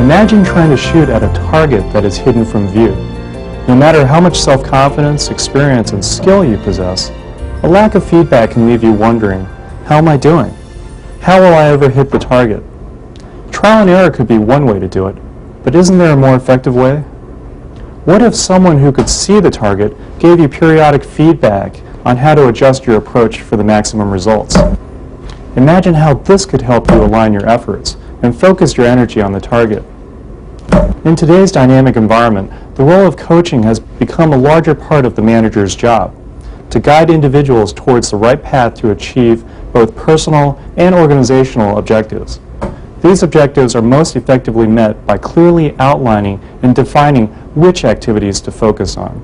Imagine trying to shoot at a target that is hidden from view. No matter how much self-confidence, experience, and skill you possess, a lack of feedback can leave you wondering, how am I doing? How will I ever hit the target? Trial and error could be one way to do it, but isn't there a more effective way? What if someone who could see the target gave you periodic feedback on how to adjust your approach for the maximum results? Imagine how this could help you align your efforts and focus your energy on the target. In today's dynamic environment, the role of coaching has become a larger part of the manager's job, to guide individuals towards the right path to achieve both personal and organizational objectives. These objectives are most effectively met by clearly outlining and defining which activities to focus on.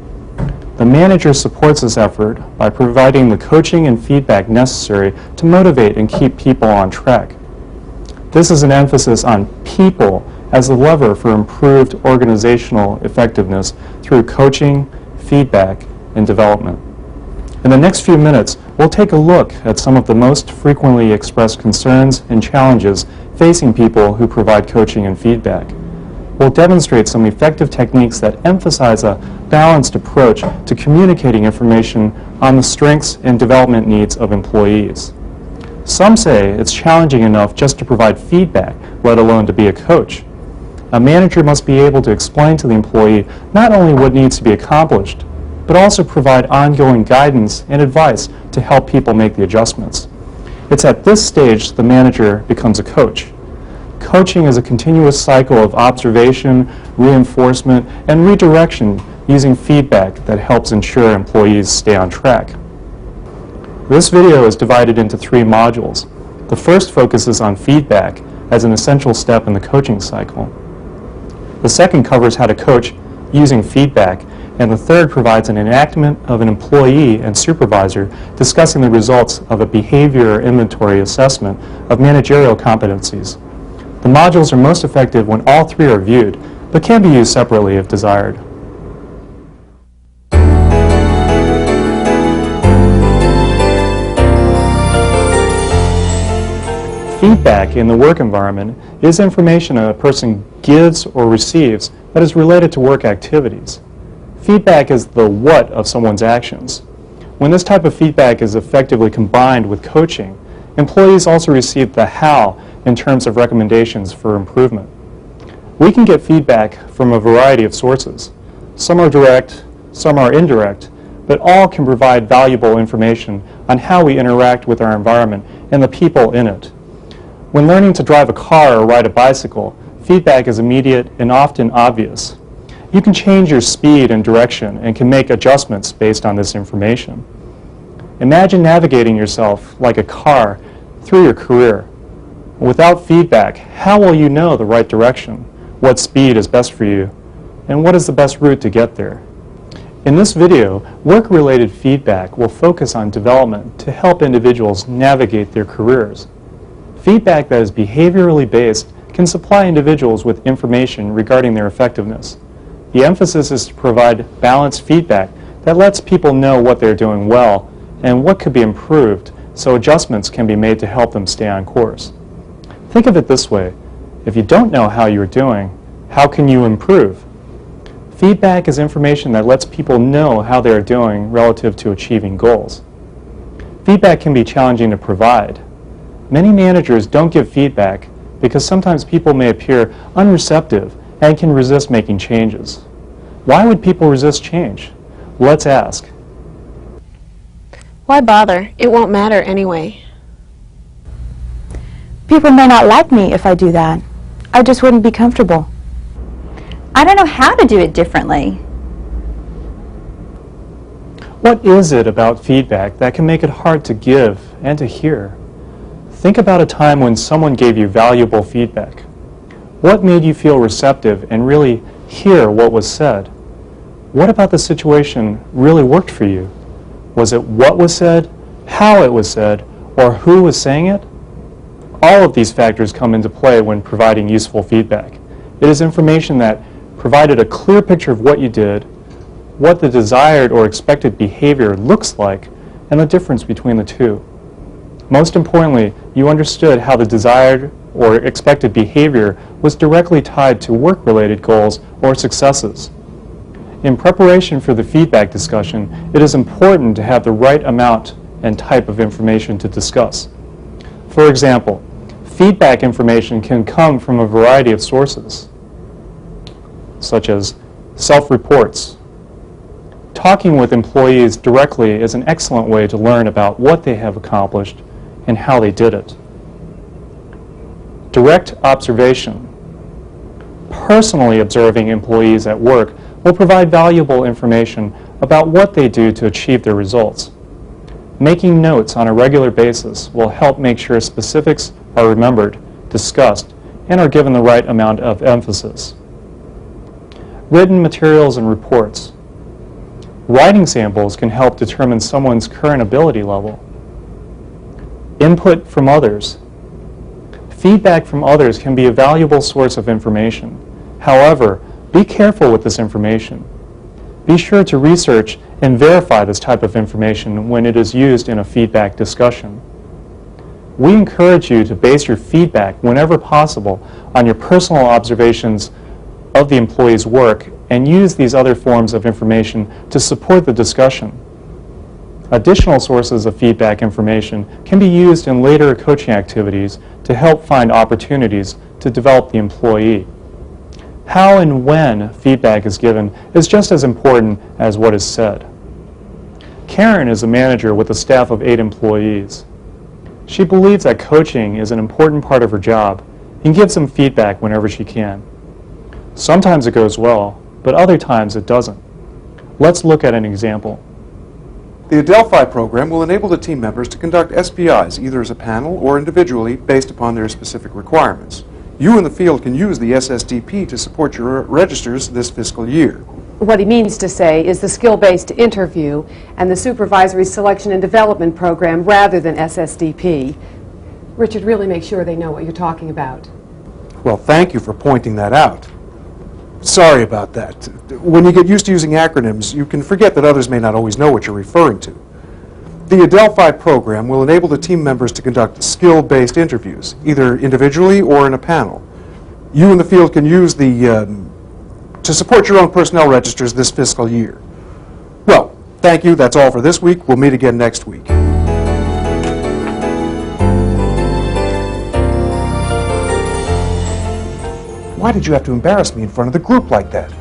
The manager supports this effort by providing the coaching and feedback necessary to motivate and keep people on track. This is an emphasis on people as the lever for improved organizational effectiveness through coaching, feedback, and development. In the next few minutes, we'll take a look at some of the most frequently expressed concerns and challenges facing people who provide coaching and feedback. We'll demonstrate some effective techniques that emphasize a balanced approach to communicating information on the strengths and development needs of employees. Some say it's challenging enough just to provide feedback, let alone to be a coach. A manager must be able to explain to the employee not only what needs to be accomplished, but also provide ongoing guidance and advice to help people make the adjustments. It's at this stage the manager becomes a coach. Coaching is a continuous cycle of observation, reinforcement, and redirection using feedback that helps ensure employees stay on track. This video is divided into 3 modules. The first focuses on feedback as an essential step in the coaching cycle. The second covers how to coach using feedback, and the third provides an enactment of an employee and supervisor discussing the results of a behavior inventory assessment of managerial competencies. The modules are most effective when all 3 are viewed, but can be used separately if desired. Feedback in the work environment is information a person gives or receives that is related to work activities. Feedback is the what of someone's actions. When this type of feedback is effectively combined with coaching, employees also receive the how in terms of recommendations for improvement. We can get feedback from a variety of sources. Some are direct, some are indirect, but all can provide valuable information on how we interact with our environment and the people in it. When learning to drive a car or ride a bicycle, feedback is immediate and often obvious. You can change your speed and direction and can make adjustments based on this information. Imagine navigating yourself like a car through your career. Without feedback, how will you know the right direction, what speed is best for you, and what is the best route to get there? In this video, work-related feedback will focus on development to help individuals navigate their careers. Feedback that is behaviorally based can supply individuals with information regarding their effectiveness. The emphasis is to provide balanced feedback that lets people know what they're doing well and what could be improved so adjustments can be made to help them stay on course. Think of it this way: if you don't know how you're doing, how can you improve? Feedback is information that lets people know how they're doing relative to achieving goals. Feedback can be challenging to provide. Many managers don't give feedback because sometimes people may appear unreceptive and can resist making changes. Why would people resist change? Let's ask. Why bother? It won't matter anyway. People may not like me if I do that. I just wouldn't be comfortable. I don't know how to do it differently. What is it about feedback that can make it hard to give and to hear? Think about a time when someone gave you valuable feedback. What made you feel receptive and really hear what was said? What about the situation really worked for you? Was it what was said, how it was said, or who was saying it? All of these factors come into play when providing useful feedback. It is information that provided a clear picture of what you did, what the desired or expected behavior looks like, and the difference between the two. Most importantly, you understood how the desired or expected behavior was directly tied to work-related goals or successes. In preparation for the feedback discussion, it is important to have the right amount and type of information to discuss. For example, feedback information can come from a variety of sources, such as self-reports. Talking with employees directly is an excellent way to learn about what they have accomplished and how they did it. Direct observation. Personally observing employees at work will provide valuable information about what they do to achieve their results. Making notes on a regular basis will help make sure specifics are remembered, discussed, and are given the right amount of emphasis. Written materials and reports. Writing samples can help determine someone's current ability level. Input from others. Feedback from others can be a valuable source of information. However, be careful with this information. Be sure to research and verify this type of information when it is used in a feedback discussion. We encourage you to base your feedback whenever possible on your personal observations of the employee's work and use these other forms of information to support the discussion. Additional sources of feedback information can be used in later coaching activities to help find opportunities to develop the employee. How and when feedback is given is just as important as what is said. Karen is a manager with a staff of 8 employees. She believes that coaching is an important part of her job and gives them feedback whenever she can. Sometimes it goes well, but other times it doesn't. Let's look at an example. The Adelphi program will enable the team members to conduct SPIs either as a panel or individually based upon their specific requirements. You in the field can use the SSDP to support your registers this fiscal year. What he means to say is the skill-based interview and the supervisory selection and development program rather than SSDP. Richard, really make sure they know what you're talking about. Well, thank you for pointing that out. Sorry about that. When you get used to using acronyms, you can forget that others may not always know what you're referring to. The Adelphi program will enable the team members to conduct skill-based interviews, either individually or in a panel. You in the field can use to support your own personnel registers this fiscal year. Well, thank you. That's all for this week. We'll meet again next week. Why did you have to embarrass me in front of the group like that?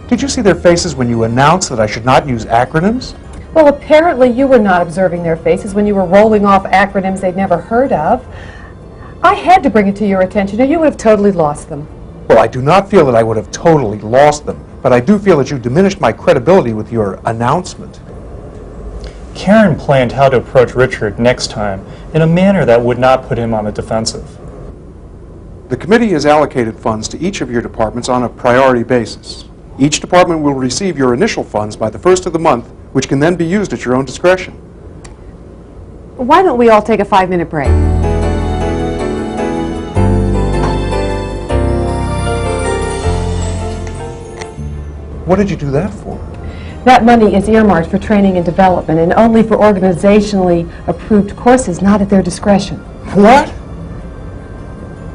Did you see their faces when you announced that I should not use acronyms? Well, apparently you were not observing their faces when you were rolling off acronyms they'd never heard of. I had to bring it to your attention, or you would have totally lost them. Well, I do not feel that I would have totally lost them, but I do feel that you diminished my credibility with your announcement. Karen planned how to approach Richard next time in a manner that would not put him on the defensive. The committee has allocated funds to each of your departments on a priority basis. Each department will receive your initial funds by the 1st of the month, which can then be used at your own discretion. Why don't we all take a 5-minute break? What did you do that for? That money is earmarked for training and development and only for organizationally approved courses, not at their discretion. What?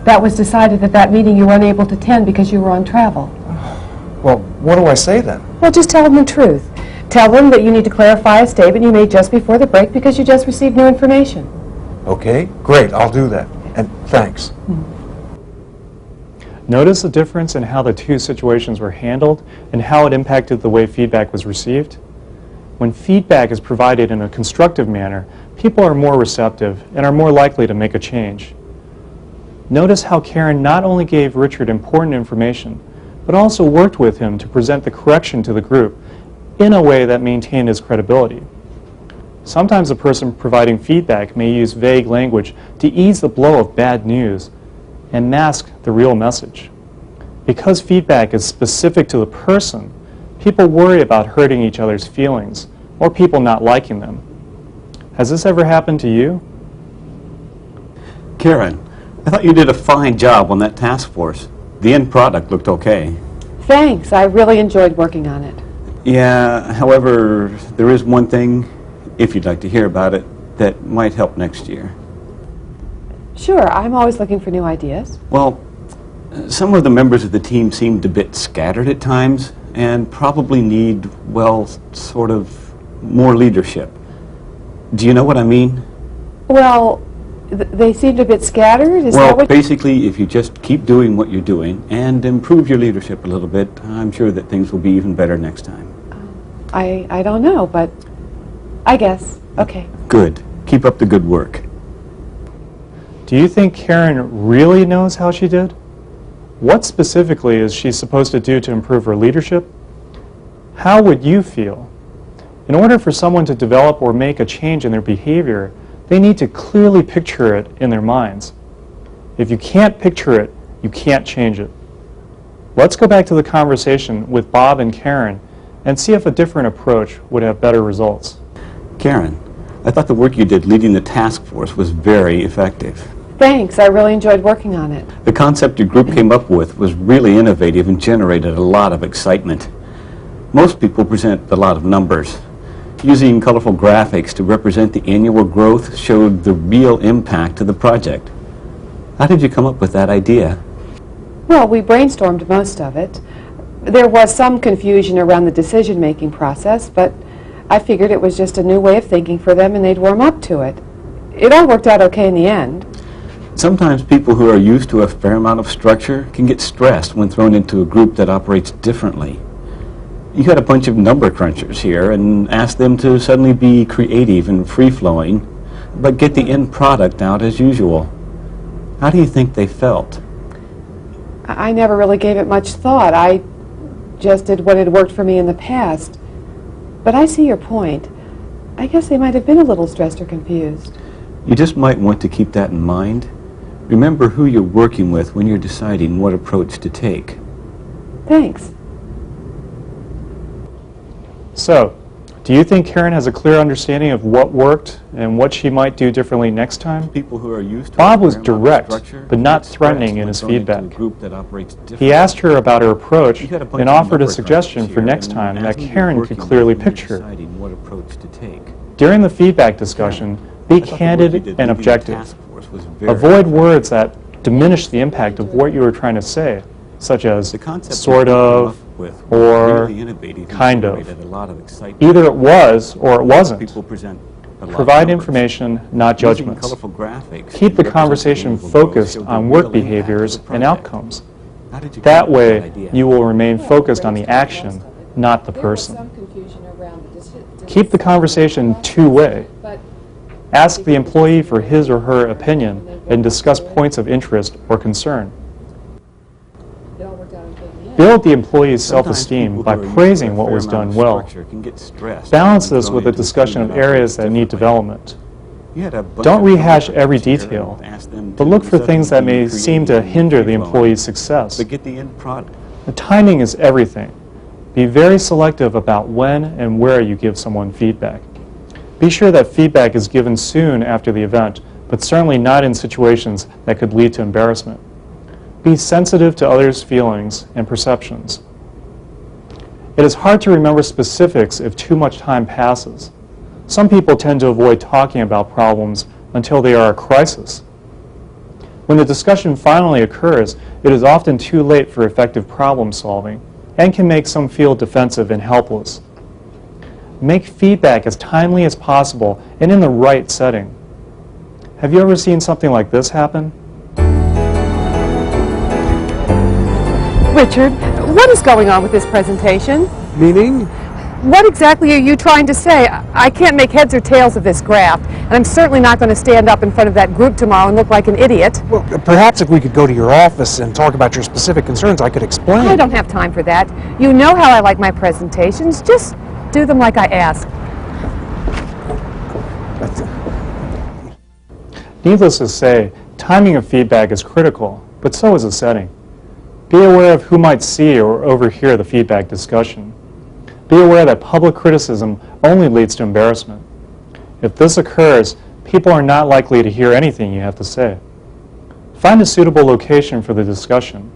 That was decided at that meeting you were unable to attend because you were on travel. Well, what do I say then? Well, just tell them the truth. Tell them that you need to clarify a statement you made just before the break because you just received new information. Okay, great, I'll do that. And thanks. Notice the difference in how the two situations were handled and how it impacted the way feedback was received? When feedback is provided in a constructive manner, people are more receptive and are more likely to make a change. Notice how Karen not only gave Richard important information, but also worked with him to present the correction to the group in a way that maintained his credibility. Sometimes a person providing feedback may use vague language to ease the blow of bad news and mask the real message. Because feedback is specific to the person, people worry about hurting each other's feelings or people not liking them. Has this ever happened to you? Karen, I thought you did a fine job on that task force. The end product looked okay. Thanks. I really enjoyed working on it. Yeah, however, there is one thing, if you'd like to hear about it, that might help next year. Sure, I'm always looking for new ideas. Well, some of the members of the team seemed a bit scattered at times and probably need, well, sort of more leadership. Do you know what I mean? Well, they seemed a bit scattered? Is that Well, what... basically, if you just keep doing what you're doing and improve your leadership a little bit, I'm sure that things will be even better next time. I don't know, but I guess. Okay. Good. Keep up the good work. Do you think Karen really knows how she did? What specifically is she supposed to do to improve her leadership? How would you feel? In order for someone to develop or make a change in their behavior, they need to clearly picture it in their minds. If you can't picture it, you can't change it. Let's go back to the conversation with Bob and Karen and see if a different approach would have better results. Karen, I thought the work you did leading the task force was very effective. Thanks. I really enjoyed working on it. The concept your group came up with was really innovative and generated a lot of excitement. Most people present a lot of numbers. Using colorful graphics to represent the annual growth showed the real impact of the project. How did you come up with that idea? Well, we brainstormed most of it. There was some confusion around the decision-making process, but I figured it was just a new way of thinking for them and they'd warm up to it. It all worked out okay in the end. Sometimes people who are used to a fair amount of structure can get stressed when thrown into a group that operates differently. You had a bunch of number crunchers here and asked them to suddenly be creative and free-flowing, but get the end product out as usual. How do you think they felt? I never really gave it much thought. I just did what had worked for me in the past. But I see your point. I guess they might have been a little stressed or confused. You just might want to keep that in mind. Remember who you're working with when you're deciding what approach to take. Thanks. So, do you think Karen has a clear understanding of what worked and what she might do differently next time? People who are used to Bob a was fair amount of direct, structure but not get threatening stressed in when his thrown into a feedback. group that operates He differently. asked her about her approach You had a bunch and of offered a number suggestion crunchers for here next and time that asked them to Karen work could with clearly when you're picture. deciding what approach to take. During the feedback discussion, be I thought the work you candid did and leading the objective. task force was very Avoid effective. words that diminish the impact of what you were trying to say, such as The concept sort you came of, up with was or really innovative and kind of. generated a lot of excitement. Either it was or it wasn't. People present a lot of Provide numbers. information, not Using judgments. colorful graphics Keep to the represent conversation annual growth focused showed the on real work impact of the behaviors and project. outcomes. How did you come That up with way, idea? you will remain focused on the action, not the person. Keep the conversation two-way. Ask the employee for his or her opinion and discuss points of interest or concern. Build the employee's Sometimes self-esteem people by who are used praising to a what fair was amount done of well. structure can get stressed Balance when this thrown with a into discussion team of areas that need differently. development. You had a bunch Don't of rehash numbers every here detail, and asked them but to look for things that suddenly may be seem to creative and hinder the free-flowing, employee's success. but get the end product. The timing is everything. Be very selective about when and where you give someone feedback. Be sure that feedback is given soon after the event, but certainly not in situations that could lead to embarrassment. Be sensitive to others' feelings and perceptions. It is hard to remember specifics if too much time passes. Some people tend to avoid talking about problems until they are a crisis. When the discussion finally occurs, it is often too late for effective problem solving and can make some feel defensive and helpless. Make feedback as timely as possible and in the right setting. Have you ever seen something like this happen? Richard, what is going on with this presentation? Meaning? What exactly are you trying to say? I can't make heads or tails of this graph, and I'm certainly not going to stand up in front of that group tomorrow and look like an idiot. Well, perhaps if we could go to your office and talk about your specific concerns, I could explain. I don't have time for that. You know how I like my presentations. Just do them like I ask. Needless to say, timing of feedback is critical, but so is the setting. Be aware of who might see or overhear the feedback discussion. Be aware that public criticism only leads to embarrassment. If this occurs, people are not likely to hear anything you have to say. Find a suitable location for the discussion,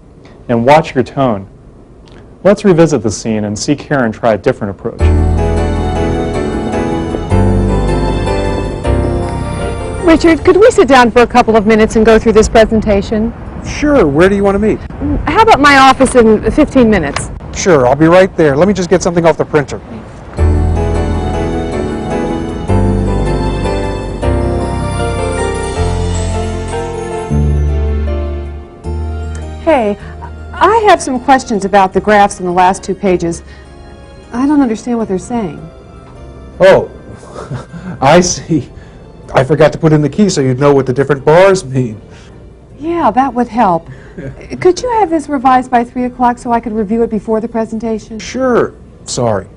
and watch your tone. Let's revisit the scene and see Karen try a different approach. Richard, could we sit down for a couple of minutes and go through this presentation? Sure, where do you want to meet? How about my office in 15 minutes? Sure, I'll be right there. Let me just get something off the printer. Hey, I have some questions about the graphs in the last 2 pages. I don't understand what they're saying. Oh, I see. I forgot to put in the key so you'd know what the different bars mean. Yeah, that would help. Could you have this revised by 3 o'clock so I could review it before the presentation? Sure. Sorry.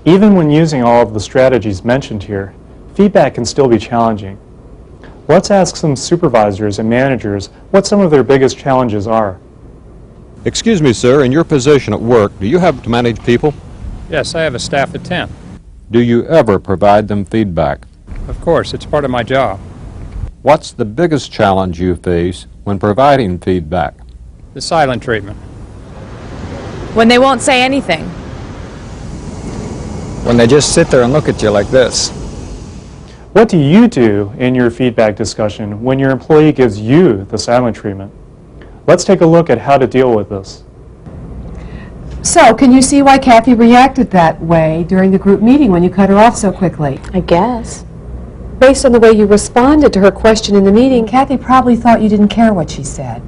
Even when using all of the strategies mentioned here, feedback can still be challenging. Let's ask some supervisors and managers what some of their biggest challenges are. Excuse me, sir, in your position at work, do you have to manage people? Yes, I have a staff of 10. Do you ever provide them feedback? Of course, it's part of my job. What's the biggest challenge you face when providing feedback? The silent treatment. When they won't say anything. When they just sit there and look at you like this. What do you do in your feedback discussion when your employee gives you the silent treatment? Let's take a look at how to deal with this. So, can you see why Kathy reacted that way during the group meeting when you cut her off so quickly? I guess. Based on the way you responded to her question in the meeting, Kathy probably thought you didn't care what she said.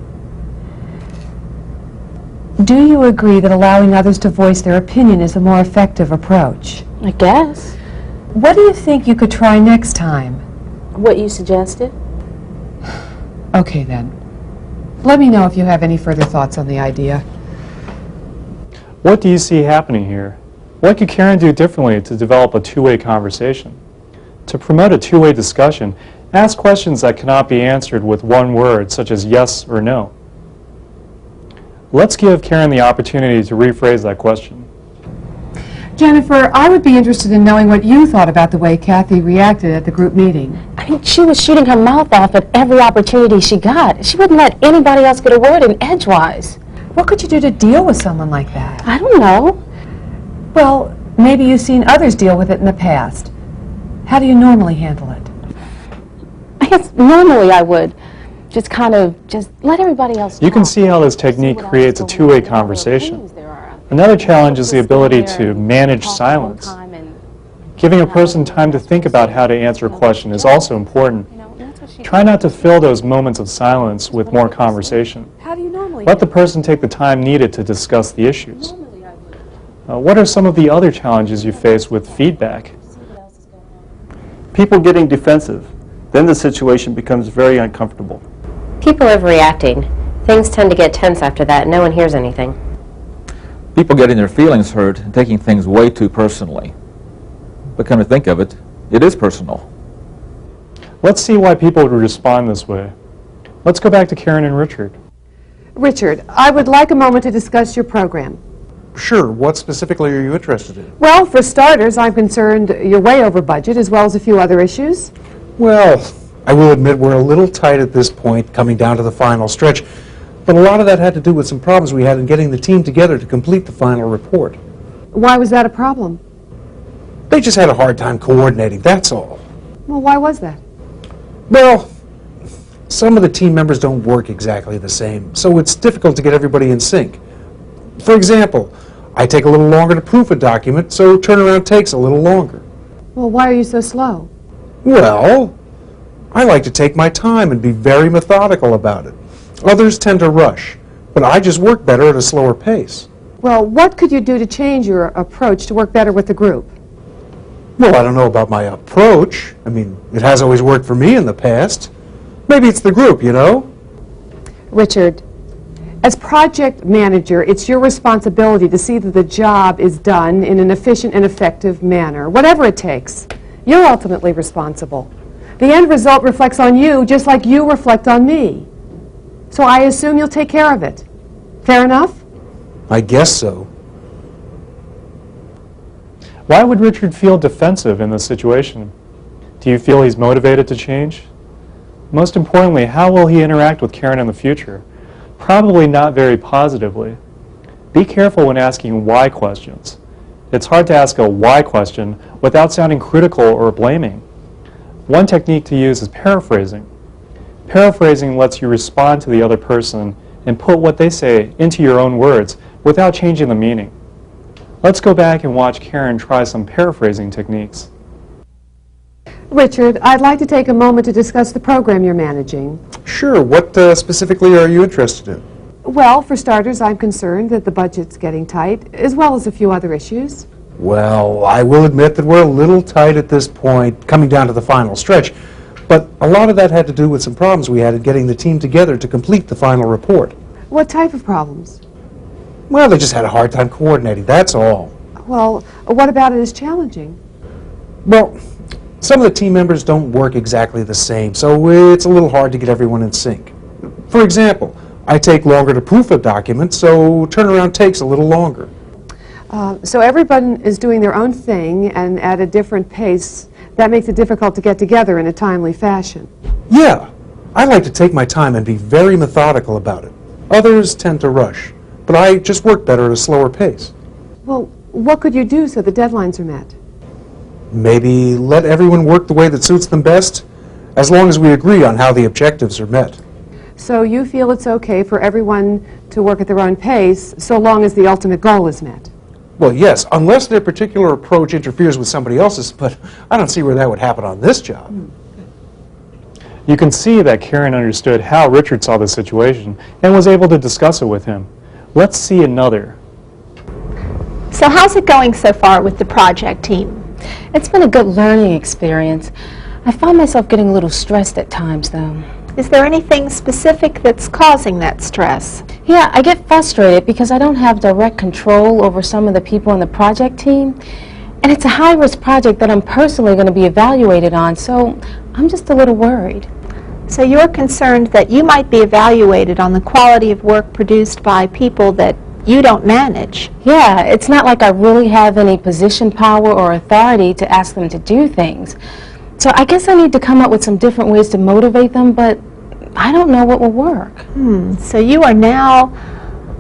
Do you agree that allowing others to voice their opinion is a more effective approach? I guess. What do you think you could try next time? What you suggested? Okay, then. Let me know if you have any further thoughts on the idea. What do you see happening here? What could Karen do differently to develop a two-way conversation? To promote a two-way discussion, ask questions that cannot be answered with one word, such as yes or no. Let's give Karen the opportunity to rephrase that question. Jennifer, I would be interested in knowing what you thought about the way Kathy reacted at the group meeting. I mean, she was shooting her mouth off at every opportunity she got. She wouldn't let anybody else get a word in edgewise. What could you do to deal with someone like that? I don't know. Well, maybe you've seen others deal with it in the past. How do you normally handle it? I guess normally I would just let everybody else You can talk. see how this technique creates a two-way conversation. Another challenge is the ability to manage silence. Giving a person time to think about how to answer a question is also important. Try not to fill those moments of silence with more conversation. How do you normally Let the person take the time needed to discuss the issues. What are some of the other challenges you face with feedback? People getting defensive. Then the situation becomes very uncomfortable. People overreacting. Things tend to get tense after that. No one hears anything. People getting their feelings hurt and taking things way too personally. But come to think of it, it is personal. Let's see why people would respond this way. Let's go back to Karen and Richard. Richard, I would like a moment to discuss your program. Sure. What specifically are you interested in? Well, for starters, I'm concerned you're way over budget, as well as a few other issues. Well, I will admit we're a little tight at this point, coming down to the final stretch. But a lot of that had to do with some problems we had in getting the team together to complete the final report. Why was that a problem? They just had a hard time coordinating, that's all. Well, why was that? Well, some of the team members don't work exactly the same, so it's difficult to get everybody in sync. For example, I take a little longer to proof a document, so turnaround takes a little longer. Well, why are you so slow? Well, I like to take my time and be very methodical about it. Others tend to rush, but I just work better at a slower pace. Well, what could you do to change your approach to work better with the group? Well, I don't know about my approach. I mean, it has always worked for me in the past. Maybe it's the group, you know? Richard, as project manager, it's your responsibility to see that the job is done in an efficient and effective manner, whatever it takes. You're ultimately responsible. The end result reflects on you just like you reflect on me. So I assume you'll take care of it. Fair enough? I guess so. Why would Richard feel defensive in this situation? Do you feel he's motivated to change? Most importantly, how will he interact with Karen in the future? Probably not very positively. Be careful when asking why questions. It's hard to ask a why question without sounding critical or blaming. One technique to use is paraphrasing. Paraphrasing lets you respond to the other person and put what they say into your own words without changing the meaning. Let's go back and watch Karen try some paraphrasing techniques. Richard, I'd like to take a moment to discuss the program you're managing. Sure. What specifically are you interested in? Well, for starters, I'm concerned that the budget's getting tight, as well as a few other issues. Well, I will admit that we're a little tight at this point, coming down to the final stretch. But a lot of that had to do with some problems we had in getting the team together to complete the final report. What type of problems? Well, they just had a hard time coordinating, that's all. Well, what about it is challenging? Well, some of the team members don't work exactly the same, so it's a little hard to get everyone in sync. For example, I take longer to proof a document, so turnaround takes a little longer. So everyone is doing their own thing and at a different pace. That makes it difficult to get together in a timely fashion. Yeah, I like to take my time and be very methodical about it. Others tend to rush, but I just work better at a slower pace. Well, what could you do so the deadlines are met? Maybe let everyone work the way that suits them best, as long as we agree on how the objectives are met. So you feel it's okay for everyone to work at their own pace, so long as the ultimate goal is met? Well, yes, unless their particular approach interferes with somebody else's, but I don't see where that would happen on this job. You can see that Karen understood how Richard saw the situation and was able to discuss it with him. Let's see another. So how's it going so far with the project team? It's been a good learning experience. I find myself getting a little stressed at times, though. Is there anything specific that's causing that stress? Yeah, I get frustrated because I don't have direct control over some of the people on the project team. And it's a high-risk project that I'm personally going to be evaluated on, so I'm just a little worried. So you're concerned that you might be evaluated on the quality of work produced by people that you don't manage? Yeah, it's not like I really have any position power or authority to ask them to do things. So I guess I need to come up with some different ways to motivate them, but I don't know what will work. So you are now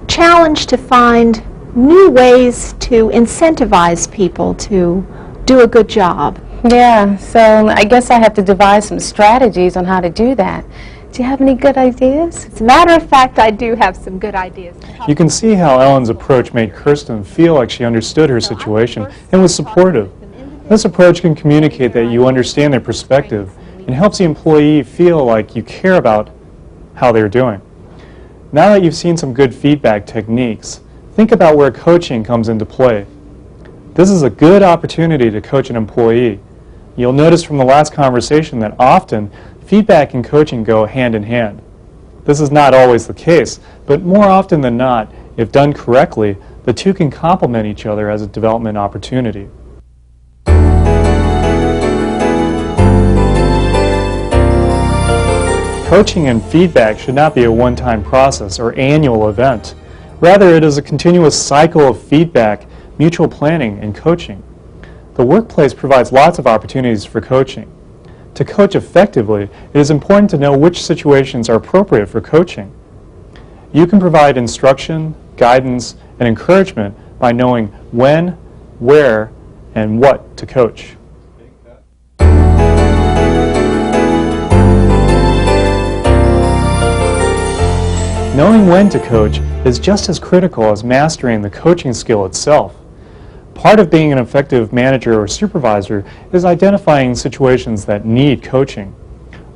challenged to find new ways to incentivize people to do a good job. Yeah, so I guess I have to devise some strategies on how to do that. Do you have any good ideas? As a matter of fact, I do have some good ideas. You can see how Ellen's approach made Kirsten feel like she understood her situation and was supportive. This approach can communicate that you understand their perspective and helps the employee feel like you care about how they're doing. Now that you've seen some good feedback techniques, think about where coaching comes into play. This is a good opportunity to coach an employee. You'll notice from the last conversation that often feedback and coaching go hand in hand. This is not always the case, but more often than not, if done correctly, the two can complement each other as a development opportunity. Coaching and feedback should not be a one-time process or annual event. Rather, it is a continuous cycle of feedback, mutual planning, and coaching. The workplace provides lots of opportunities for coaching. To coach effectively, it is important to know which situations are appropriate for coaching. You can provide instruction, guidance, and encouragement by knowing when, where, and what to coach. Knowing when to coach is just as critical as mastering the coaching skill itself. Part of being an effective manager or supervisor is identifying situations that need coaching.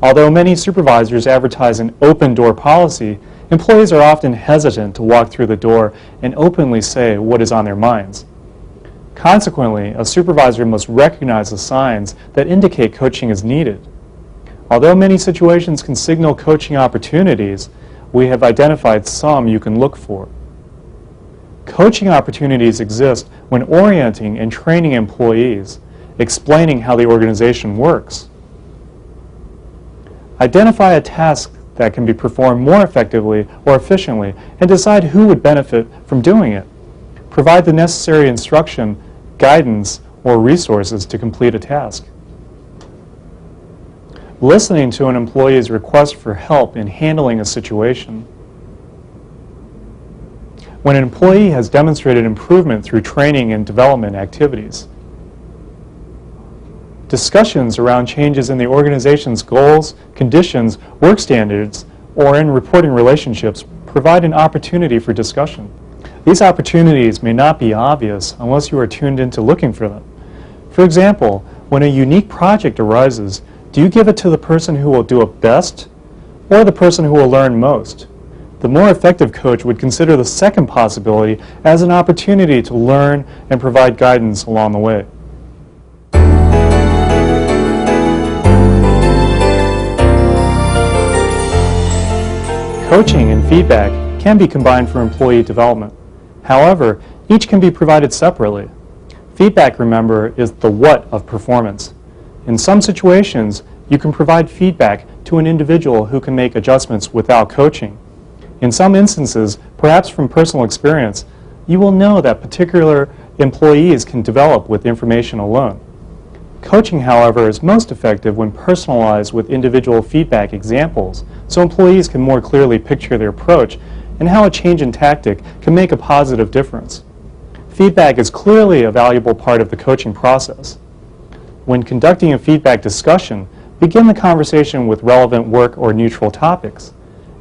Although many supervisors advertise an open-door policy, employees are often hesitant to walk through the door and openly say what is on their minds. Consequently, a supervisor must recognize the signs that indicate coaching is needed. Although many situations can signal coaching opportunities, we have identified some you can look for. Coaching opportunities exist when orienting and training employees, explaining how the organization works. Identify a task that can be performed more effectively or efficiently and decide who would benefit from doing it. Provide the necessary instruction, guidance, or resources to complete a task. Listening to an employee's request for help in handling a situation. When an employee has demonstrated improvement through training and development activities. Discussions around changes in the organization's goals, conditions, work standards, or in reporting relationships provide an opportunity for discussion. These opportunities may not be obvious unless you are tuned into looking for them. For example, when a unique project arises, do you give it to the person who will do it best or the person who will learn most? The more effective coach would consider the second possibility as an opportunity to learn and provide guidance along the way. Coaching and feedback can be combined for employee development. However, each can be provided separately. Feedback, remember, is the what of performance. In some situations, you can provide feedback to an individual who can make adjustments without coaching. In some instances, perhaps from personal experience, you will know that particular employees can develop with information alone. Coaching, however, is most effective when personalized with individual feedback examples, so employees can more clearly picture their approach and how a change in tactic can make a positive difference. Feedback is clearly a valuable part of the coaching process. When conducting a feedback discussion, begin the conversation with relevant work or neutral topics.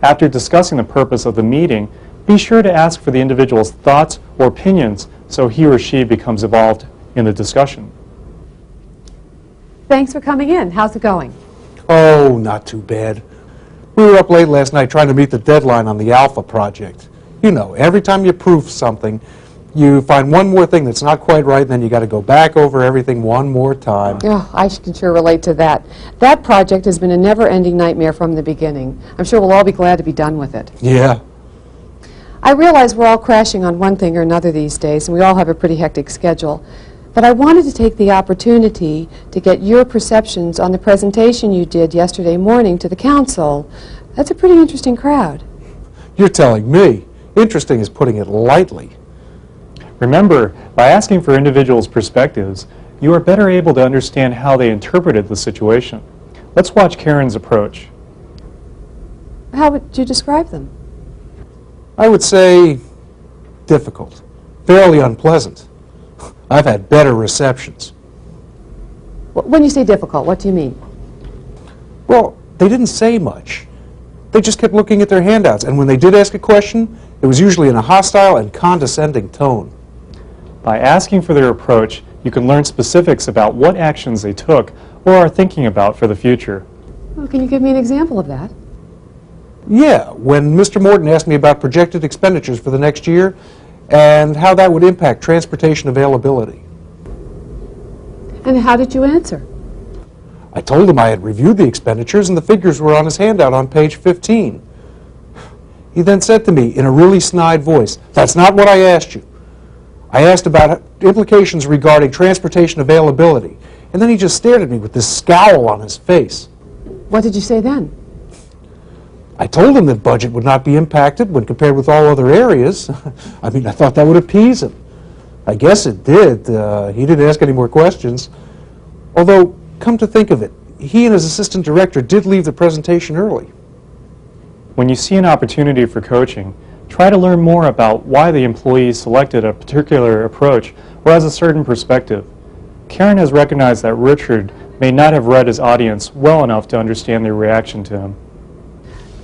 After discussing the purpose of the meeting, be sure to ask for the individual's thoughts or opinions so he or she becomes involved in the discussion. Thanks for coming in. How's it going? Oh, not too bad. We were up late last night trying to meet the deadline on the Alpha project. You know, every time you proof something, you find one more thing that's not quite right, and then you got to go back over everything one more time. Oh, I can sure relate to that. That project has been a never-ending nightmare from the beginning. I'm sure we'll all be glad to be done with it. Yeah. I realize we're all crashing on one thing or another these days, and we all have a pretty hectic schedule. But I wanted to take the opportunity to get your perceptions on the presentation you did yesterday morning to the council. That's a pretty interesting crowd. You're telling me. Interesting is putting it lightly. Remember, by asking for individuals' perspectives, you are better able to understand how they interpreted the situation. Let's watch Karen's approach. How would you describe them? I would say difficult, fairly unpleasant. I've had better receptions. When you say difficult, what do you mean? Well, they didn't say much. They just kept looking at their handouts, and when they did ask a question, it was usually in a hostile and condescending tone. By asking for their approach, you can learn specifics about what actions they took or are thinking about for the future. Well, can you give me an example of that? Yeah, when Mr. Morton asked me about projected expenditures for the next year and how that would impact transportation availability. And how did you answer? I told him I had reviewed the expenditures and the figures were on his handout on page 15. He then said to me in a really snide voice, "That's not what I asked you. I asked about implications regarding transportation availability." And then he just stared at me with this scowl on his face. What did you say then? I told him that budget would not be impacted when compared with all other areas. I mean, I thought that would appease him. I guess it did. He didn't ask any more questions. Although, come to think of it, he and his assistant director did leave the presentation early. When you see an opportunity for coaching, try to learn more about why the employee selected a particular approach or has a certain perspective. Karen has recognized that Richard may not have read his audience well enough to understand their reaction to him.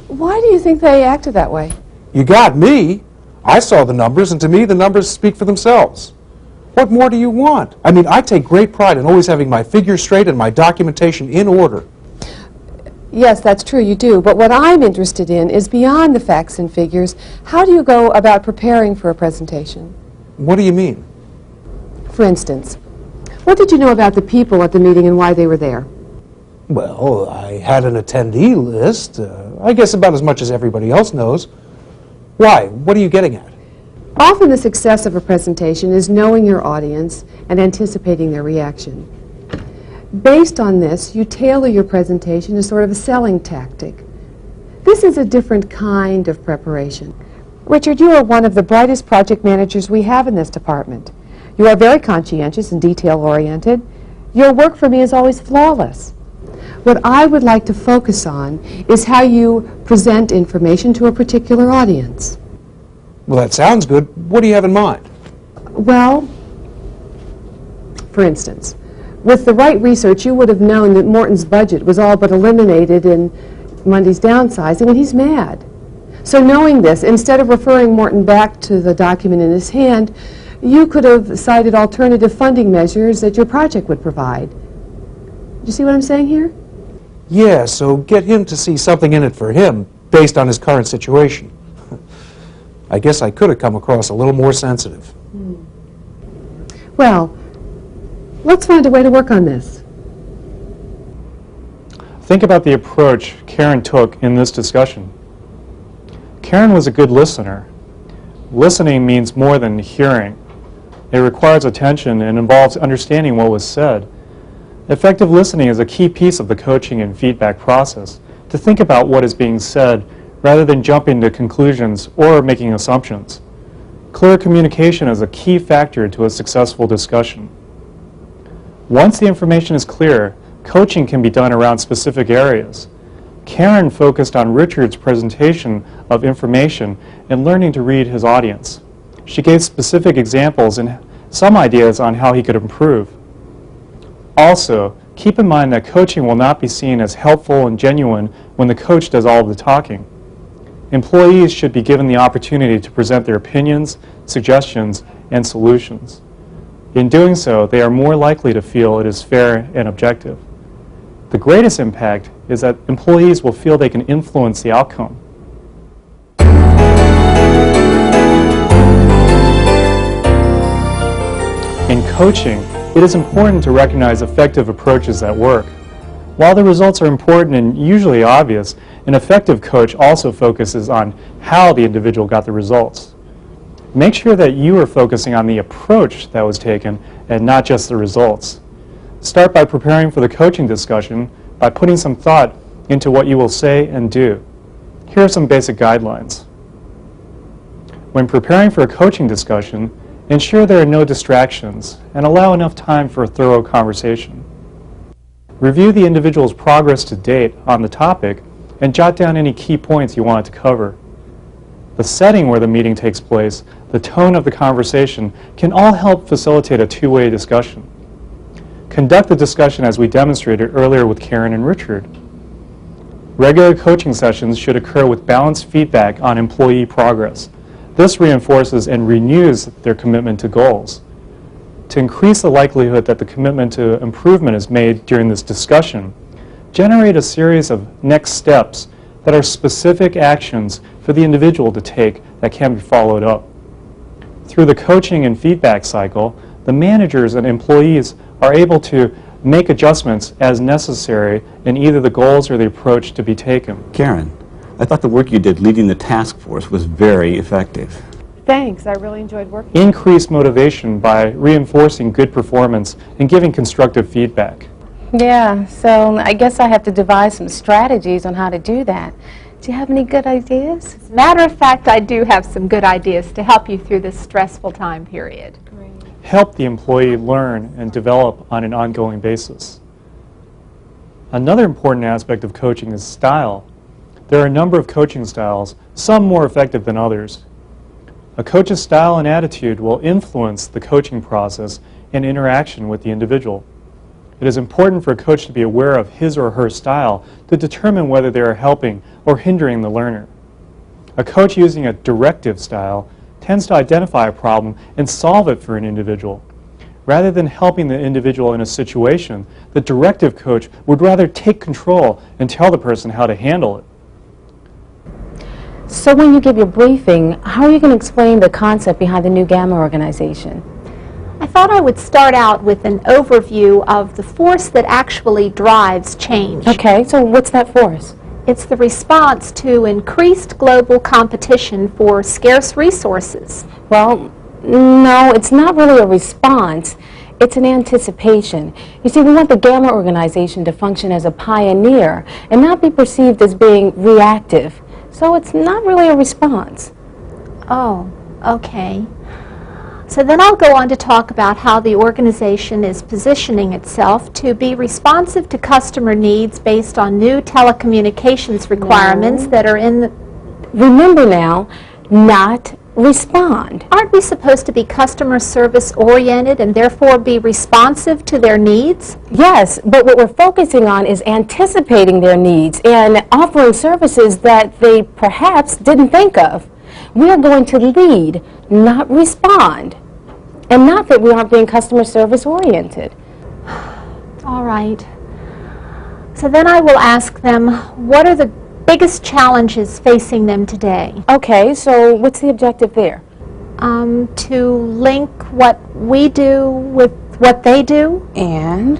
Why do you think they acted that way? You got me. I saw the numbers, and to me, the numbers speak for themselves. What more do you want? I mean, I take great pride in always having my figures straight and my documentation in order. Yes, that's true, you do. But what I'm interested in is beyond the facts and figures. How do you go about preparing for a presentation? What do you mean? For instance, what did you know about the people at the meeting and why they were there? Well, I had an attendee list. I guess about as much as everybody else knows. Why? What are you getting at? Often the success of a presentation is knowing your audience and anticipating their reaction. Based on this, you tailor your presentation as sort of a selling tactic. This is a different kind of preparation. Richard, you are one of the brightest project managers we have in this department. You are very conscientious and detail-oriented. Your work for me is always flawless. What I would like to focus on is how you present information to a particular audience. Well, that sounds good. What do you have in mind? Well, for instance, With the right research, you would have known that Morton's budget was all but eliminated in Monday's downsizing, and he's mad. So knowing this, instead of referring Morton back to the document in his hand, you could have cited alternative funding measures that your project would provide. Do you see what I'm saying here? Yeah, so get him to see something in it for him based on his current situation. I guess I could have come across a little more sensitive. Well, let's find a way to work on this. Think about the approach Karen took in this discussion. Karen was a good listener. Listening means more than hearing. It requires attention and involves understanding what was said. Effective listening is a key piece of the coaching and feedback process, to think about what is being said rather than jumping to conclusions or making assumptions. Clear communication is a key factor to a successful discussion. Once the information is clear, coaching can be done around specific areas. Karen focused on Richard's presentation of information and learning to read his audience. She gave specific examples and some ideas on how he could improve. Also, keep in mind that coaching will not be seen as helpful and genuine when the coach does all of the talking. Employees should be given the opportunity to present their opinions, suggestions, and solutions. In doing so, they are more likely to feel it is fair and objective. The greatest impact is that employees will feel they can influence the outcome. In coaching, it is important to recognize effective approaches that work. While the results are important and usually obvious, an effective coach also focuses on how the individual got the results. Make sure that you are focusing on the approach that was taken and not just the results. Start by preparing for the coaching discussion by putting some thought into what you will say and do. Here are some basic guidelines. When preparing for a coaching discussion, ensure there are no distractions and allow enough time for a thorough conversation. Review the individual's progress to date on the topic and jot down any key points you want to cover. The setting where the meeting takes place, the tone of the conversation can all help facilitate a two-way discussion. Conduct the discussion as we demonstrated earlier with Karen and Richard. Regular coaching sessions should occur with balanced feedback on employee progress. This reinforces and renews their commitment to goals. To increase the likelihood that the commitment to improvement is made during this discussion, generate a series of next steps that are specific actions for the individual to take that can be followed up. Through the coaching and feedback cycle, the managers and employees are able to make adjustments as necessary in either the goals or the approach to be taken. Karen, I thought the work you did leading the task force was very effective. Thanks, I really enjoyed working. Increase motivation by reinforcing good performance and giving constructive feedback. Yeah, so I guess I have to devise some strategies on how to do that. Do you have any good ideas? As a matter of fact, I do have some good ideas to help you through this stressful time period. Help the employee learn and develop on an ongoing basis. Another important aspect of coaching is style. There are a number of coaching styles, some more effective than others. A coach's style and attitude will influence the coaching process and interaction with the individual. It is important for a coach to be aware of his or her style to determine whether they are helping or hindering the learner. A coach using a directive style tends to identify a problem and solve it for an individual. Rather than helping the individual in a situation, the directive coach would rather take control and tell the person how to handle it. So when you give your briefing, how are you going to explain the concept behind the new Gamma organization? I thought I would start out with an overview of the force that actually drives change. Okay, so what's that force? It's the response to increased global competition for scarce resources. Well, no, it's not really a response. It's an anticipation. You see, we want the Gamma organization to function as a pioneer and not be perceived as being reactive. So it's not really a response. Oh, okay. So then I'll go on to talk about how the organization is positioning itself to be responsive to customer needs based on new telecommunications requirements that are in the... Remember now, not respond. Aren't we supposed to be customer service oriented and therefore be responsive to their needs? Yes, but what we're focusing on is anticipating their needs and offering services that they perhaps didn't think of. We are going to lead, not respond. And not that we aren't being customer service oriented. All right. So then I will ask them, what are the biggest challenges facing them today? Okay, so what's the objective there? To link what we do with what they do. And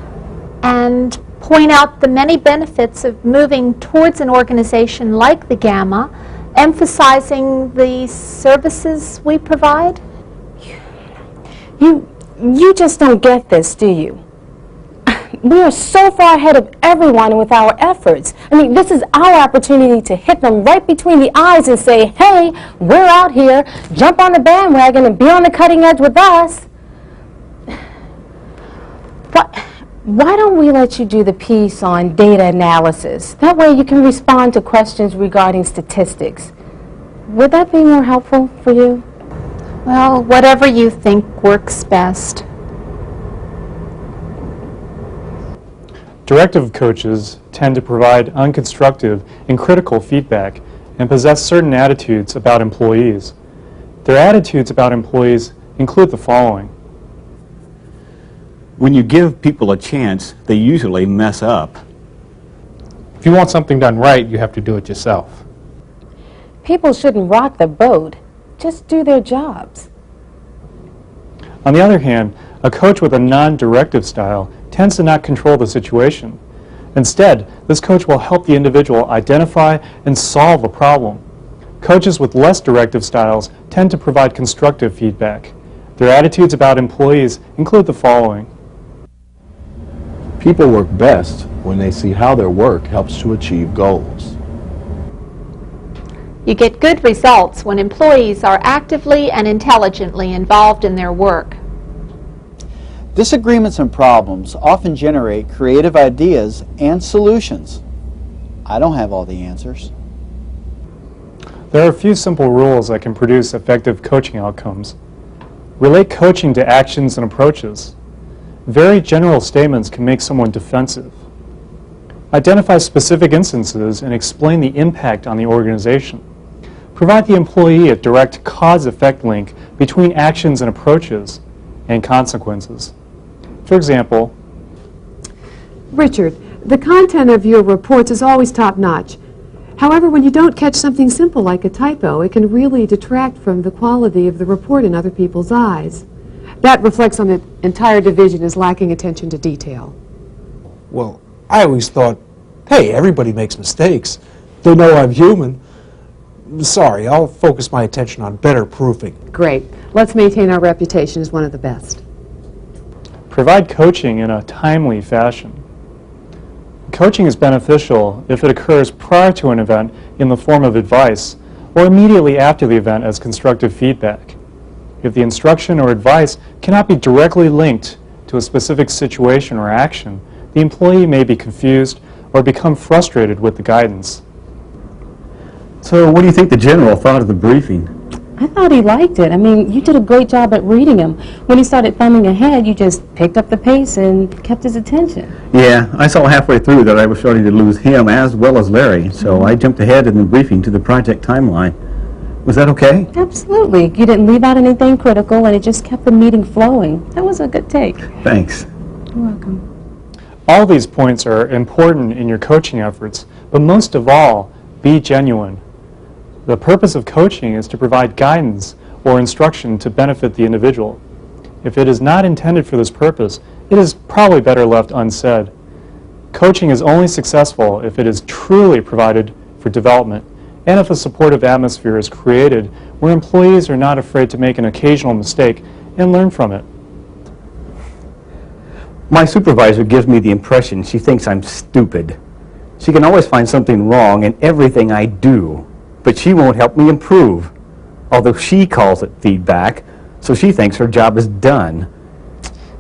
Point out the many benefits of moving towards an organization like the Gamma, emphasizing the services we provide. You just don't get this, do you? We are so far ahead of everyone with our efforts. I mean, this is our opportunity to hit them right between the eyes and say, hey, we're out here, jump on the bandwagon and be on the cutting edge with us. But why don't we let you do the piece on data analysis? That way you can respond to questions regarding statistics. Would that be more helpful for you? Well, whatever you think works best. Directive coaches tend to provide unconstructive and critical feedback and possess certain attitudes about employees. Their attitudes about employees include the following. When you give people a chance, they usually mess up. If you want something done right, you have to do it yourself. People shouldn't rock the boat. Just do their jobs. On the other hand, a coach with a non-directive style tends to not control the situation. Instead, this coach will help the individual identify and solve a problem. Coaches with less directive styles tend to provide constructive feedback. Their attitudes about employees include the following. People work best when they see how their work helps to achieve goals. You get good results when employees are actively and intelligently involved in their work. Disagreements and problems often generate creative ideas and solutions. I don't have all the answers. There are a few simple rules that can produce effective coaching outcomes. Relate coaching to actions and approaches. Very general statements can make someone defensive. Identify specific instances and explain the impact on the organization. Provide the employee a direct cause-effect link between actions and approaches and consequences. For example, Richard, the content of your reports is always top-notch. However, when you don't catch something simple like a typo, it can really detract from the quality of the report in other people's eyes. That reflects on the entire division as lacking attention to detail. Well, I always thought, hey, everybody makes mistakes. They know I'm human. Sorry, I'll focus my attention on better proofing. Great. Let's maintain our reputation as one of the best. provide coaching in a timely fashion. Coaching is beneficial if it occurs prior to an event in the form of advice or immediately after the event as constructive feedback. If the instruction or advice cannot be directly linked to a specific situation or action, the employee may be confused or become frustrated with the guidance. So what do you think the general thought of the briefing? I thought he liked it. I mean, you did a great job at reading him. When he started thumbing ahead, you just picked up the pace and kept his attention. Yeah, I saw halfway through that I was starting to lose him as well as Larry, so I jumped ahead in the briefing to the project timeline. Was that okay? Absolutely. You didn't leave out anything critical, and it just kept the meeting flowing. That was a good take. Thanks. You're welcome. All these points are important in your coaching efforts, but most of all, be genuine. The purpose of coaching is to provide guidance or instruction to benefit the individual. If it is not intended for this purpose, it is probably better left unsaid. Coaching is only successful if it is truly provided for development and if a supportive atmosphere is created where employees are not afraid to make an occasional mistake and learn from it. My supervisor gives me the impression she thinks I'm stupid. She can always find something wrong in everything I do, but she won't help me improve, although she calls it feedback, so she thinks her job is done.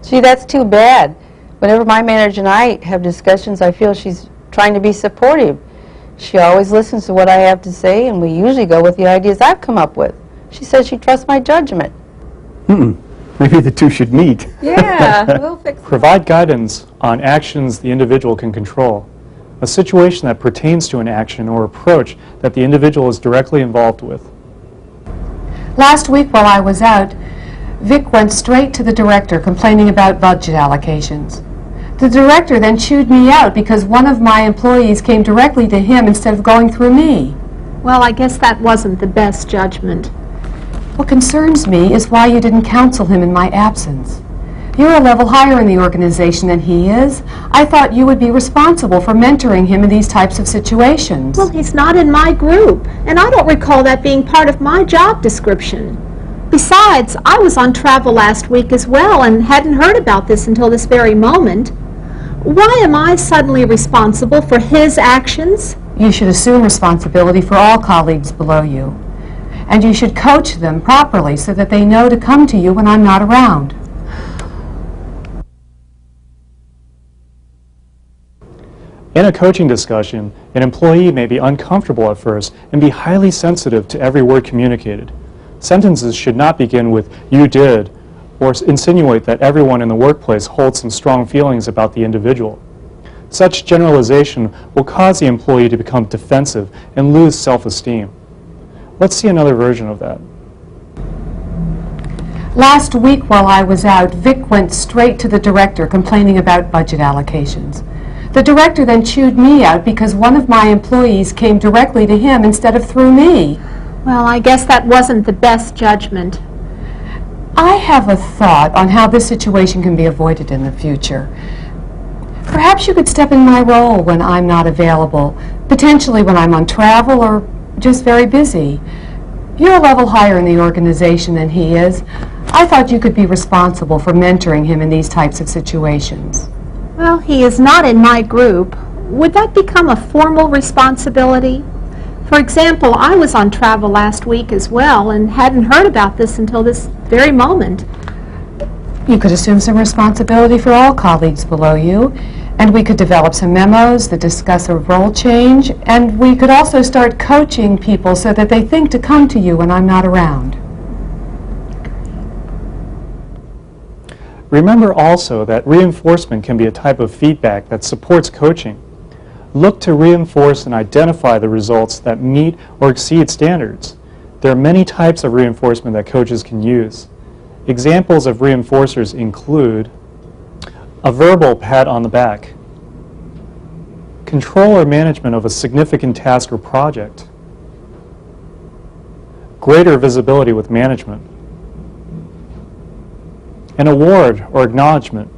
Gee, that's too bad. Whenever my manager and I have discussions, I feel she's trying to be supportive. She always listens to what I have to say, and we usually go with the ideas I've come up with. She says she trusts my judgment. Maybe the two should meet. Yeah, we'll fix it. Provide guidance on actions the individual can control. A situation that pertains to an action or approach that the individual is directly involved with. Last week while I was out, Vic went straight to the director complaining about budget allocations. The director then chewed me out because one of my employees came directly to him instead of going through me. Well, I guess that wasn't the best judgment. What concerns me is why you didn't counsel him in my absence. You're a level higher in the organization than he is. I thought you would be responsible for mentoring him in these types of situations. Well, he's not in my group, and I don't recall that being part of my job description. Besides, I was on travel last week as well and hadn't heard about this until this very moment. Why am I suddenly responsible for his actions? You should assume responsibility for all colleagues below you. And you should coach them properly so that they know to come to you when I'm not around. In a coaching discussion, an employee may be uncomfortable at first and be highly sensitive to every word communicated. Sentences should not begin with, "you did," or insinuate that everyone in the workplace holds some strong feelings about the individual. Such generalization will cause the employee to become defensive and lose self-esteem. Let's see another version of that. Last week while I was out, Vic went straight to the director complaining about budget allocations. The director then chewed me out because one of my employees came directly to him instead of through me. Well, I guess that wasn't the best judgment. I have a thought on how this situation can be avoided in the future. Perhaps you could step in my role when I'm not available, potentially when I'm on travel or just very busy. You're a level higher in the organization than he is. I thought you could be responsible for mentoring him in these types of situations. Well, he is not in my group. Would that become a formal responsibility? For example, I was on travel last week as well and hadn't heard about this until this very moment. You could assume some responsibility for all colleagues below you, and we could develop some memos that discuss a role change, and we could also start coaching people so that they think to come to you when I'm not around. Remember also that reinforcement can be a type of feedback that supports coaching. Look to reinforce and identify the results that meet or exceed standards. There are many types of reinforcement that coaches can use. Examples of reinforcers include a verbal pat on the back, control or management of a significant task or project, greater visibility with management, an award or acknowledgement.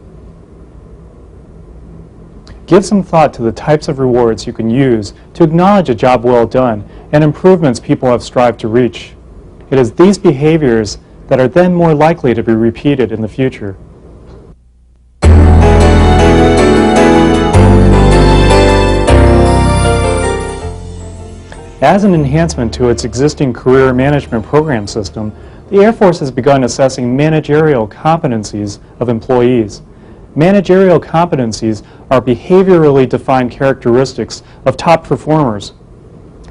Give some thought to the types of rewards you can use to acknowledge a job well done and improvements people have strived to reach. It is these behaviors that are then more likely to be repeated in the future. As an enhancement to its existing career management program system, the Air Force has begun assessing managerial competencies of employees. Managerial competencies are behaviorally defined characteristics of top performers.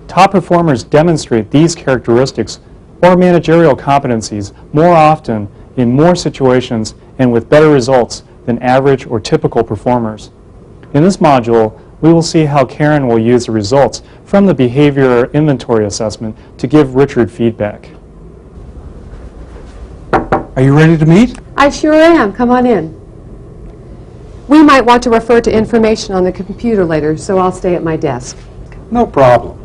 Top performers demonstrate these characteristics or managerial competencies more often in more situations and with better results than average or typical performers. In this module, we will see how Karen will use the results from the behavior inventory assessment to give Richard feedback. Are you ready to meet? I sure am. Come on in. We might want to refer to information on the computer later, so I'll stay at my desk. No problem.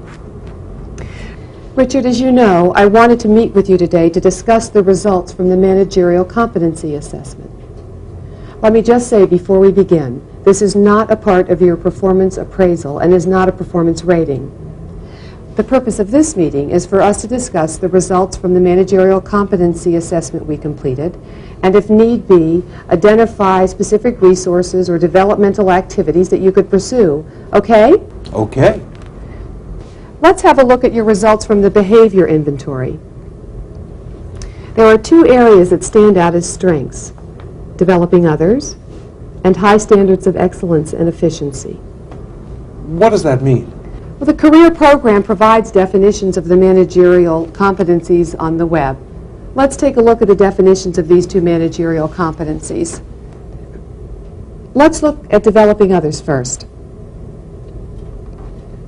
Richard, as you know, I wanted to meet with you today to discuss the results from the managerial competency assessment. Let me just say before we begin, this is not a part of your performance appraisal and is not a performance rating. The purpose of this meeting is for us to discuss the results from the managerial competency assessment we completed, and if need be, identify specific resources or developmental activities that you could pursue. Okay? Okay. Let's have a look at your results from the behavior inventory. There are two areas that stand out as strengths: developing others and high standards of excellence and efficiency. What does that mean? Well, the career program provides definitions of the managerial competencies on the web. Let's take a look at the definitions of these two managerial competencies. Let's look at developing others first.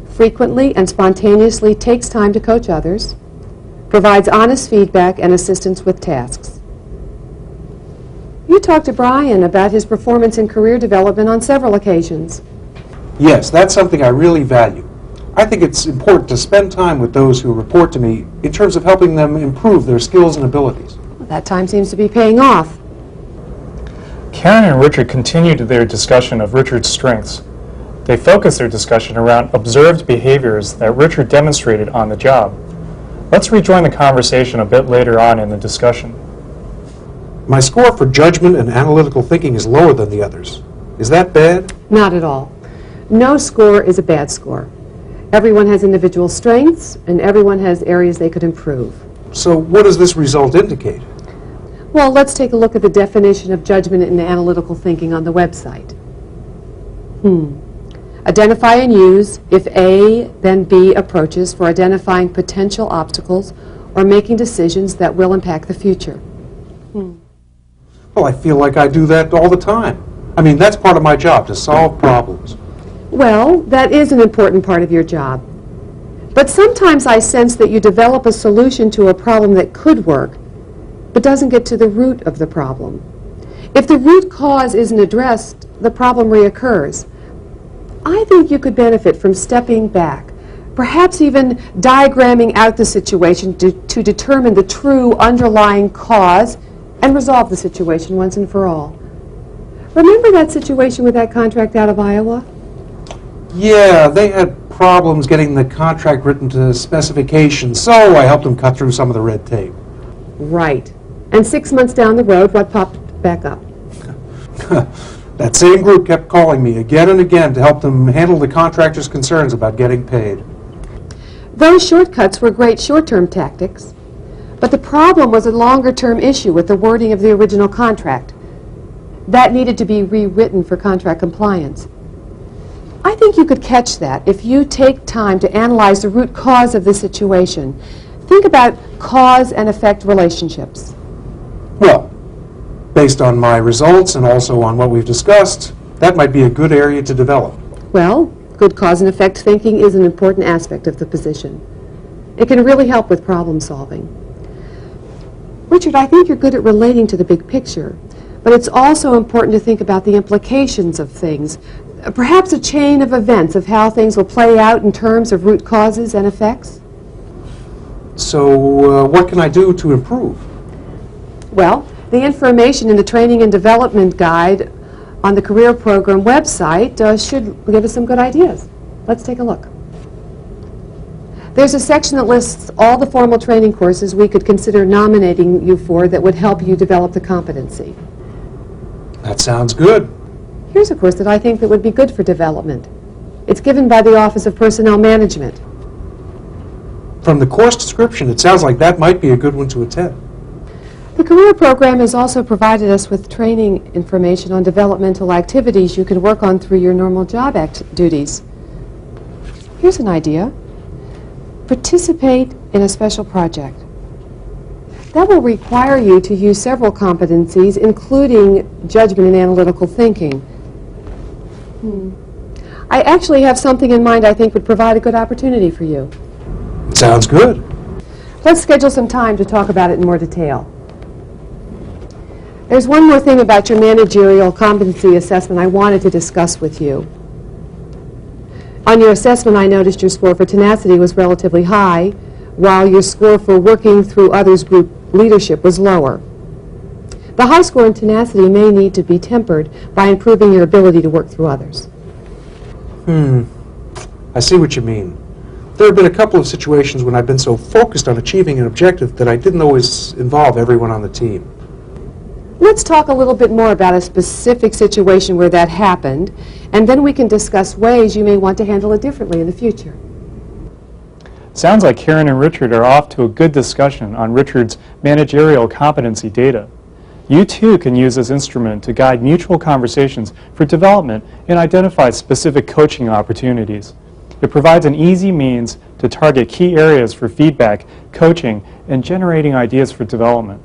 Frequently and spontaneously takes time to coach others, provides honest feedback and assistance with tasks. You talked to Brian about his performance in career development on several occasions. Yes, that's something I really value. I think it's important to spend time with those who report to me in terms of helping them improve their skills and abilities. Well, that time seems to be paying off. Karen and Richard continued their discussion of Richard's strengths. They focused their discussion around observed behaviors that Richard demonstrated on the job. Let's rejoin the conversation a bit later on in the discussion. My score for judgment and analytical thinking is lower than the others. Is that bad? Not at all. No score is a bad score. Everyone has individual strengths, and everyone has areas they could improve. So what does this result indicate? Well, let's take a look at the definition of judgment and analytical thinking on the website. Identify and use if A, then B approaches for identifying potential obstacles or making decisions that will impact the future. Well, I feel like I do that all the time. I mean, that's part of my job, to solve problems. Well, that is an important part of your job. But sometimes I sense that you develop a solution to a problem that could work, but doesn't get to the root of the problem. If the root cause isn't addressed, the problem reoccurs. I think you could benefit from stepping back, perhaps even diagramming out the situation to determine the true underlying cause and resolve the situation once and for all. Remember that situation with that contract out of Iowa? Yeah, they had problems getting the contract written to specifications, so I helped them cut through some of the red tape. Right. And 6 months down the road, what popped back up? That same group kept calling me again and again to help them handle the contractor's concerns about getting paid. Those shortcuts were great short-term tactics, but the problem was a longer-term issue with the wording of the original contract. That needed to be rewritten for contract compliance. I think you could catch that if you take time to analyze the root cause of the situation. Think about cause and effect relationships. Well, based on my results and also on what we've discussed, that might be a good area to develop. Well, good cause and effect thinking is an important aspect of the position. It can really help with problem solving. Richard, I think you're good at relating to the big picture, but it's also important to think about the implications of things, perhaps a chain of events of how things will play out in terms of root causes and effects. So what can I do to improve? Well, the information in the Training and Development Guide on the Career Program website should give us some good ideas. Let's take a look. There's a section that lists all the formal training courses we could consider nominating you for that would help you develop the competency. That sounds good. Here's a course that I think that would be good for development. It's given by the Office of Personnel Management. From the course description, it sounds like that might be a good one to attend. The career program has also provided us with training information on developmental activities you can work on through your normal job duties. Here's an idea. Participate in a special project. That will require you to use several competencies, including judgment and analytical thinking. I actually have something in mind I think would provide a good opportunity for you. Sounds good. Let's schedule some time to talk about it in more detail. There's one more thing about your managerial competency assessment I wanted to discuss with you. On your assessment, I noticed your score for tenacity was relatively high, while your score for working through others' group leadership was lower. The high score in tenacity may need to be tempered by improving your ability to work through others. I see what you mean. There have been a couple of situations when I've been so focused on achieving an objective that I didn't always involve everyone on the team. Let's talk a little bit more about a specific situation where that happened, and then we can discuss ways you may want to handle it differently in the future. Sounds like Karen and Richard are off to a good discussion on Richard's managerial competency data. You too can use this instrument to guide mutual conversations for development and identify specific coaching opportunities. It provides an easy means to target key areas for feedback, coaching, and generating ideas for development.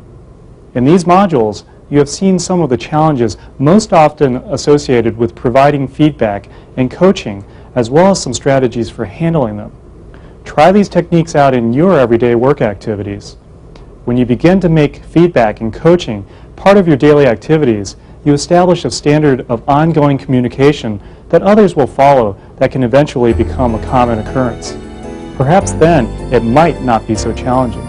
In these modules, you have seen some of the challenges most often associated with providing feedback and coaching, as well as some strategies for handling them. Try these techniques out in your everyday work activities. When you begin to make feedback and coaching part of your daily activities, you establish a standard of ongoing communication that others will follow that can eventually become a common occurrence. Perhaps then it might not be so challenging.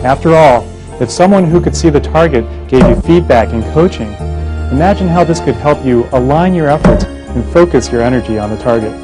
After all, if someone who could see the target gave you feedback and coaching, imagine how this could help you align your efforts and focus your energy on the target.